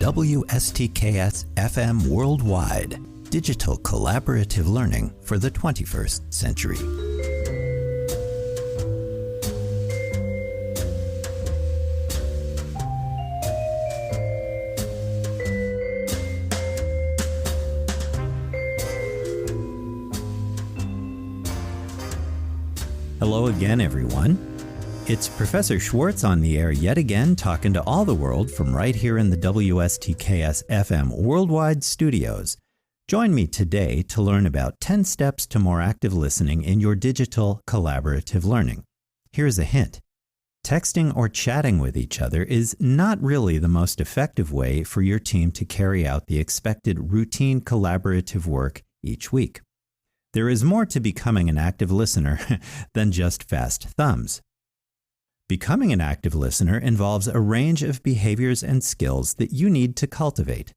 WSTKS-FM Worldwide, digital collaborative learning for the 21st century. Hello again, everyone. It's Professor Schwartz on the air yet again, talking to all the world from right here in the WSTKS-FM Worldwide Studios. Join me today to learn about 10 steps to more active listening in your digital collaborative learning. Here's a hint. Texting or chatting with each other is not really the most effective way for your team to carry out the expected routine collaborative work each week. There is more to becoming an active listener than just fast thumbs. Becoming an active listener involves a range of behaviors and skills that you need to cultivate.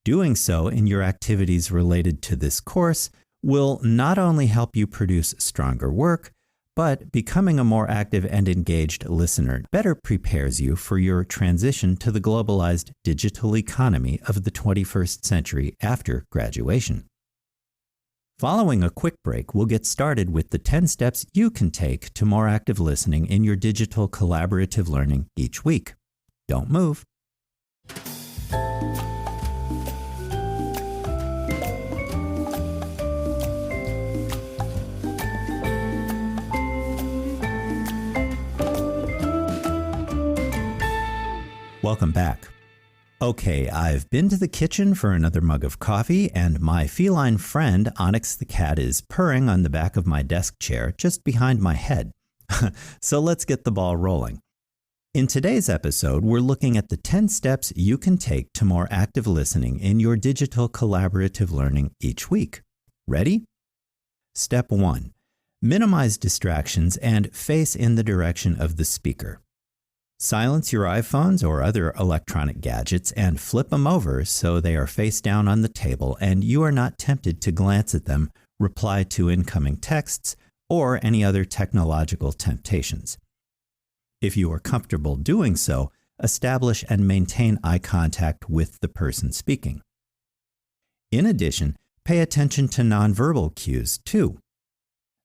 Doing so in your activities related to this course will not only help you produce stronger work, but becoming a more active and engaged listener better prepares you for your transition to the globalized digital economy of the 21st century after graduation. Following a quick break, we'll get started with the 10 steps you can take to more active listening in your digital collaborative learning each week. Don't move. Welcome back. Okay, I've been to the kitchen for another mug of coffee, and my feline friend, Onyx the cat, is purring on the back of my desk chair just behind my head. So let's get the ball rolling. In today's episode, we're looking at the 10 steps you can take to more active listening in your digital collaborative learning each week. Ready? Step 1. Minimize distractions and face in the direction of the speaker. Silence your iPhones or other electronic gadgets and flip them over so they are face down on the table and you are not tempted to glance at them, reply to incoming texts, or any other technological temptations. If you are comfortable doing so, establish and maintain eye contact with the person speaking. In addition, pay attention to nonverbal cues too.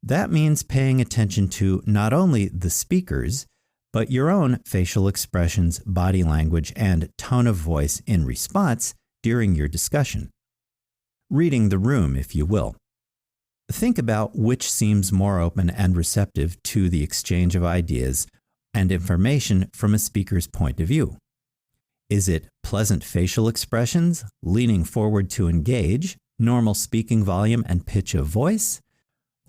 That means paying attention to not only the speakers, but your own facial expressions, body language, and tone of voice in response during your discussion. Reading the room, if you will. Think about which seems more open and receptive to the exchange of ideas and information from a speaker's point of view. Is it pleasant facial expressions, leaning forward to engage, normal speaking volume and pitch of voice?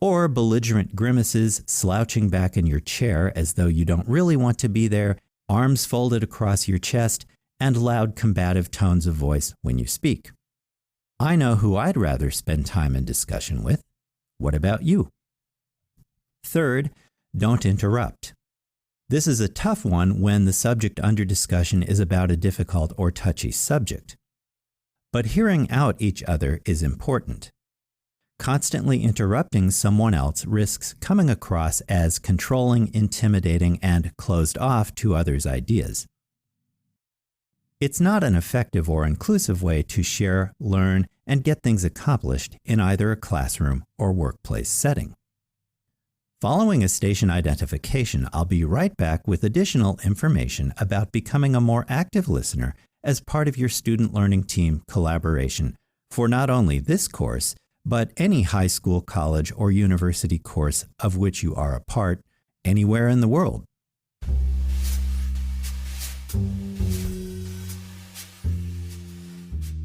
Or belligerent grimaces, slouching back in your chair as though you don't really want to be there, arms folded across your chest, and loud combative tones of voice when you speak? I know who I'd rather spend time in discussion with. What about you? Third, don't interrupt. This is a tough one when the subject under discussion is about a difficult or touchy subject. But hearing out each other is important. Constantly interrupting someone else risks coming across as controlling, intimidating, and closed off to others' ideas. It's not an effective or inclusive way to share, learn, and get things accomplished in either a classroom or workplace setting. Following a station identification, I'll be right back with additional information about becoming a more active listener as part of your student learning team collaboration for not only this course, but any high school, college, or university course of which you are a part anywhere in the world.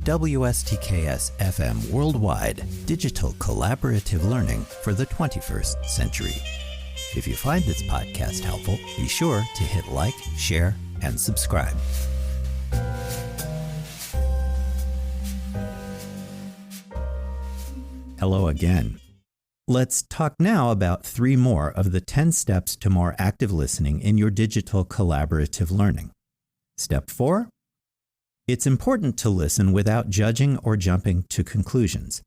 WSTKS-FM Worldwide, digital collaborative learning for the 21st century. If you find this podcast helpful, be sure to hit like, share, and subscribe. Hello again. Let's talk now about 3 more of the 10 steps to more active listening in your digital collaborative learning. Step 4. It's important to listen without judging or jumping to conclusions.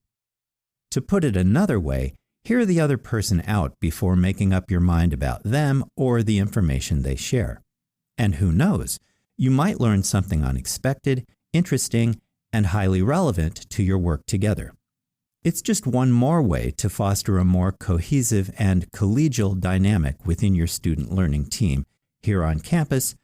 To put it another way, hear the other person out before making up your mind about them or the information they share. And who knows, you might learn something unexpected, interesting, and highly relevant to your work together. It's just one more way to foster a more cohesive and collegial dynamic within your student learning team here on campus,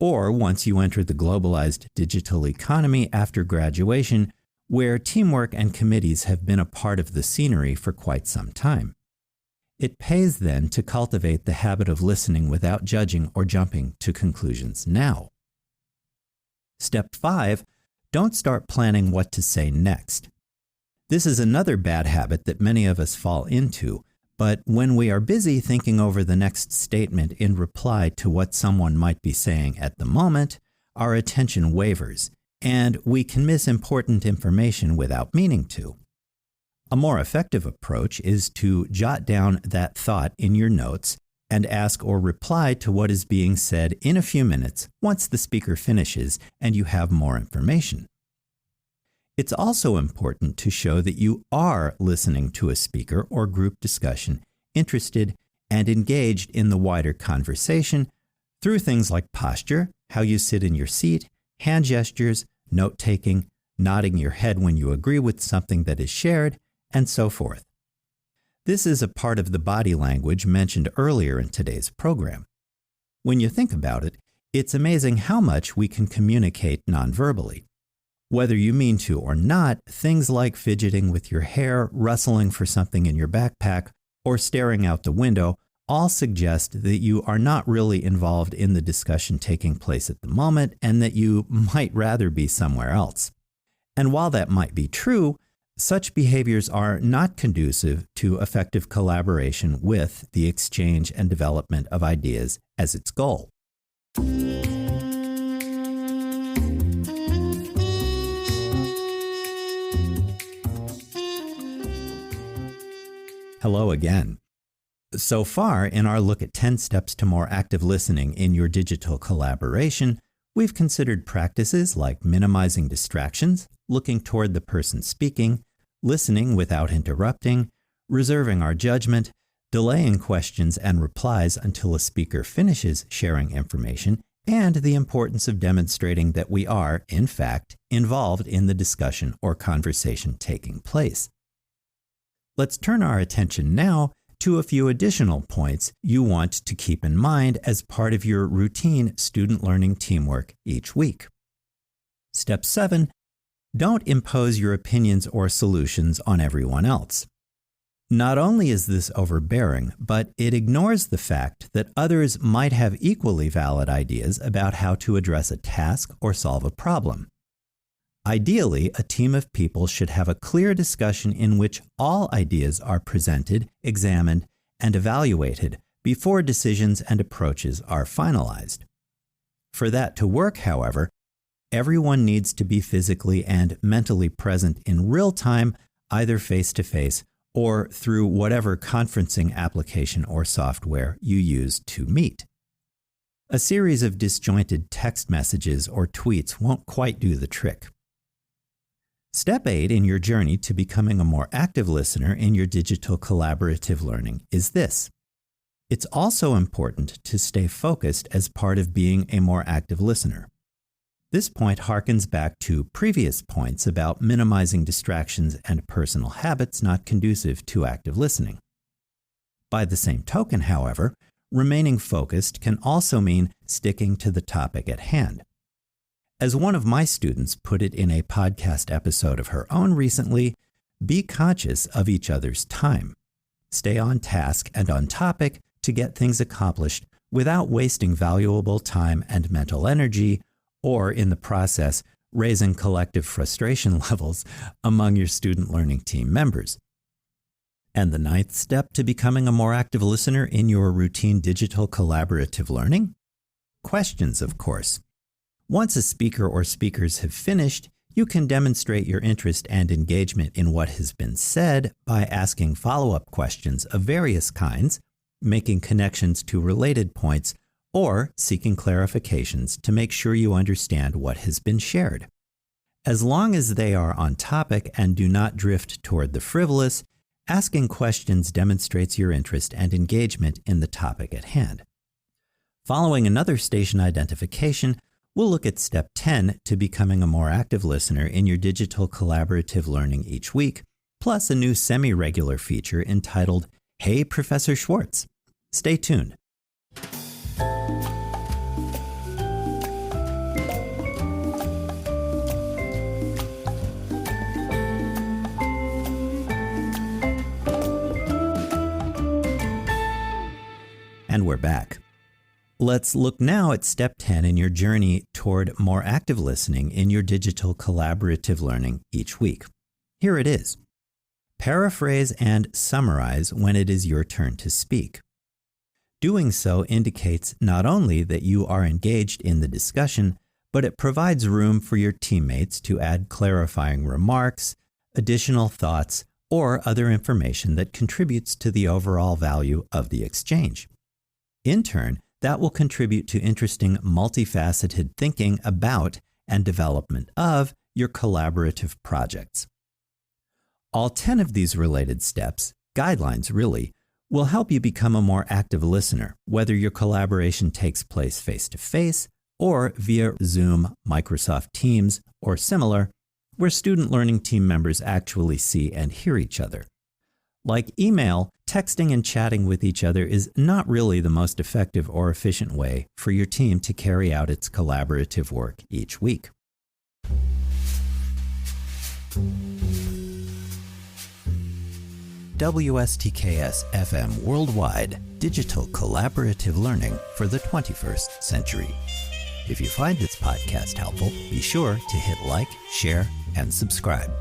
or once you enter the globalized digital economy after graduation, where teamwork and committees have been a part of the scenery for quite some time. It pays then to cultivate the habit of listening without judging or jumping to conclusions now. Step 5, don't start planning what to say next. This is another bad habit that many of us fall into, but when we are busy thinking over the next statement in reply to what someone might be saying at the moment, our attention wavers, and we can miss important information without meaning to. A more effective approach is to jot down that thought in your notes and ask or reply to what is being said in a few minutes once the speaker finishes and you have more information. It's also important to show that you are listening to a speaker or group discussion, interested and engaged in the wider conversation through things like posture, how you sit in your seat, hand gestures, note-taking, nodding your head when you agree with something that is shared, and so forth. This is a part of the body language mentioned earlier in today's program. When you think about it, it's amazing how much we can communicate nonverbally. Whether you mean to or not, things like fidgeting with your hair, rustling for something in your backpack, or staring out the window all suggest that you are not really involved in the discussion taking place at the moment and that you might rather be somewhere else. And while that might be true, such behaviors are not conducive to effective collaboration with the exchange and development of ideas as its goal. Hello again. So far, in our look at 10 steps to more active listening in your digital collaboration, we've considered practices like minimizing distractions, looking toward the person speaking, listening without interrupting, reserving our judgment, delaying questions and replies until a speaker finishes sharing information, and the importance of demonstrating that we are, in fact, involved in the discussion or conversation taking place. Let's turn our attention now to a few additional points you want to keep in mind as part of your routine student learning teamwork each week. Step 7, don't impose your opinions or solutions on everyone else. Not only is this overbearing, but it ignores the fact that others might have equally valid ideas about how to address a task or solve a problem. Ideally, a team of people should have a clear discussion in which all ideas are presented, examined, and evaluated before decisions and approaches are finalized. For that to work, however, everyone needs to be physically and mentally present in real time, either face-to-face or through whatever conferencing application or software you use to meet. A series of disjointed text messages or tweets won't quite do the trick. Step 8 in your journey to becoming a more active listener in your digital collaborative learning is this. It's also important to stay focused as part of being a more active listener. This point harkens back to previous points about minimizing distractions and personal habits not conducive to active listening. By the same token, however, remaining focused can also mean sticking to the topic at hand. As one of my students put it in a podcast episode of her own recently, be conscious of each other's time. Stay on task and on topic to get things accomplished without wasting valuable time and mental energy, or in the process, raising collective frustration levels among your student learning team members. And the 9th step to becoming a more active listener in your routine digital collaborative learning? Questions, of course. Once a speaker or speakers have finished, you can demonstrate your interest and engagement in what has been said by asking follow-up questions of various kinds, making connections to related points, or seeking clarifications to make sure you understand what has been shared. As long as they are on topic and do not drift toward the frivolous, asking questions demonstrates your interest and engagement in the topic at hand. Following another station identification, We'll look at Step 10 to becoming a more active listener in your digital collaborative learning each week, plus a new semi-regular feature entitled Hey, Professor Schwartz. Stay tuned. And we're back. Let's look now at Step 10 in your journey toward more active listening in your digital collaborative learning each week. Here it is. Paraphrase and summarize when it is your turn to speak. Doing so indicates not only that you are engaged in the discussion, but it provides room for your teammates to add clarifying remarks, additional thoughts, or other information that contributes to the overall value of the exchange. In turn, that will contribute to interesting, multifaceted thinking about and development of your collaborative projects. All 10 of these related steps, guidelines really, will help you become a more active listener, whether your collaboration takes place face-to-face or via Zoom, Microsoft Teams, or similar, where student learning team members actually see and hear each other. Like email, texting and chatting with each other is not really the most effective or efficient way for your team to carry out its collaborative work each week. WSTKS-FM Worldwide, digital collaborative learning for the 21st century. If you find this podcast helpful, be sure to hit like, share, and subscribe.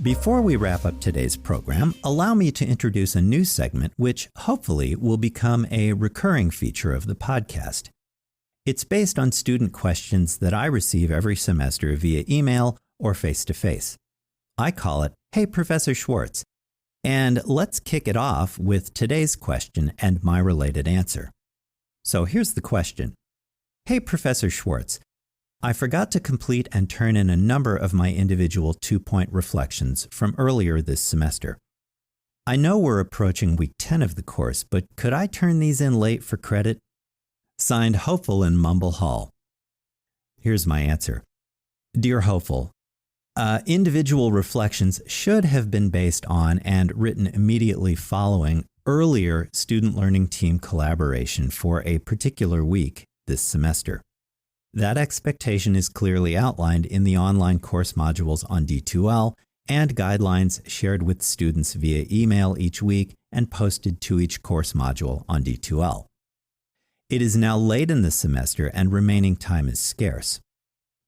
Before we wrap up today's program, allow me to introduce a new segment which hopefully will become a recurring feature of the podcast. It's based on student questions that I receive every semester via email or face-to-face. I call it, Hey, Professor Schwartz. And let's kick it off with today's question and my related answer. So here's the question. Hey, Professor Schwartz. I forgot to complete and turn in a number of my individual 2-point reflections from earlier this semester. I know we're approaching week 10 of the course, but could I turn these in late for credit? Signed, Hopeful in Mumble Hall. Here's my answer. Dear Hopeful, individual reflections should have been based on and written immediately following earlier student learning team collaboration for a particular week this semester. That expectation is clearly outlined in the online course modules on D2L and guidelines shared with students via email each week and posted to each course module on D2L. It is now late in the semester and remaining time is scarce.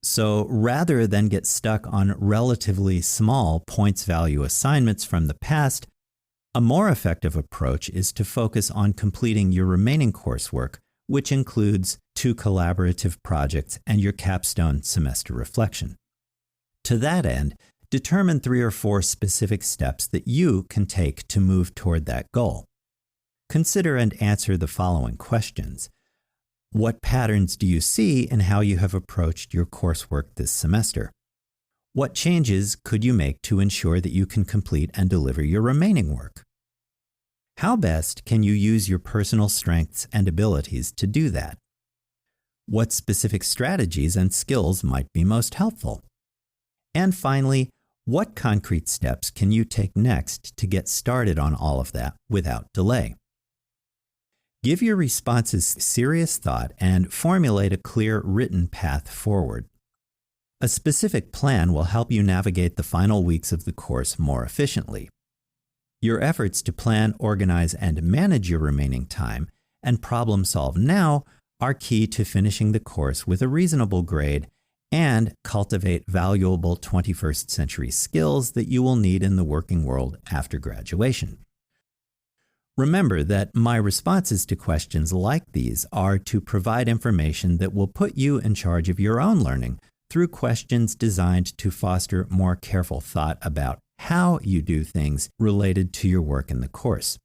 So rather than get stuck on relatively small points value assignments from the past, a more effective approach is to focus on completing your remaining coursework, which includes 2 collaborative projects and your capstone semester reflection. To that end, determine 3 or 4 specific steps that you can take to move toward that goal. Consider and answer the following questions. What patterns do you see in how you have approached your coursework this semester? What changes could you make to ensure that you can complete and deliver your remaining work? How best can you use your personal strengths and abilities to do that? What specific strategies and skills might be most helpful? And finally, what concrete steps can you take next to get started on all of that without delay? Give your responses serious thought and formulate a clear written path forward. A specific plan will help you navigate the final weeks of the course more efficiently. Your efforts to plan, organize, and manage your remaining time and problem solve now are key to finishing the course with a reasonable grade and cultivate valuable 21st century skills that you will need in the working world after graduation. Remember that my responses to questions like these are to provide information that will put you in charge of your own learning through questions designed to foster more careful thought about how you do things related to your work in the course.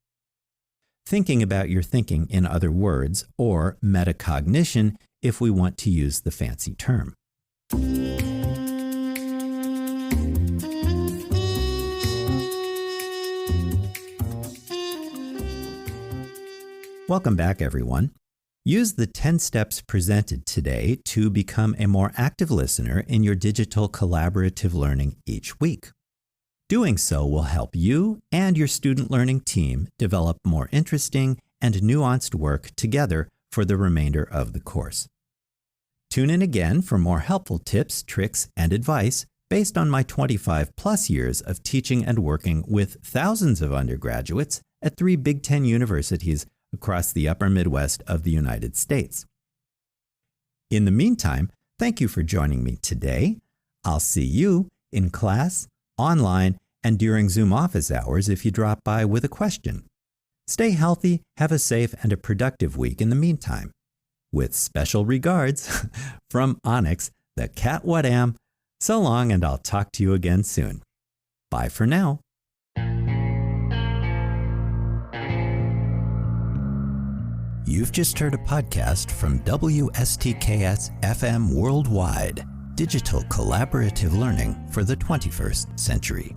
Thinking about your thinking, in other words, or metacognition, if we want to use the fancy term. Welcome back, everyone. Use the 10 steps presented today to become a more active listener in your digital collaborative learning each week. Doing so will help you and your student learning team develop more interesting and nuanced work together for the remainder of the course. Tune in again for more helpful tips, tricks, and advice based on my 25-plus years of teaching and working with thousands of undergraduates at 3 Big Ten universities across the upper Midwest of the United States. In the meantime, thank you for joining me today. I'll see you in class, online, and during Zoom office hours if you drop by with a question. Stay healthy, have a safe and a productive week in the meantime. With special regards from Onyx, the cat what am. So long, and I'll talk to you again soon. Bye for now. You've just heard a podcast from WSTKS-FM Worldwide, digital collaborative learning for the 21st century.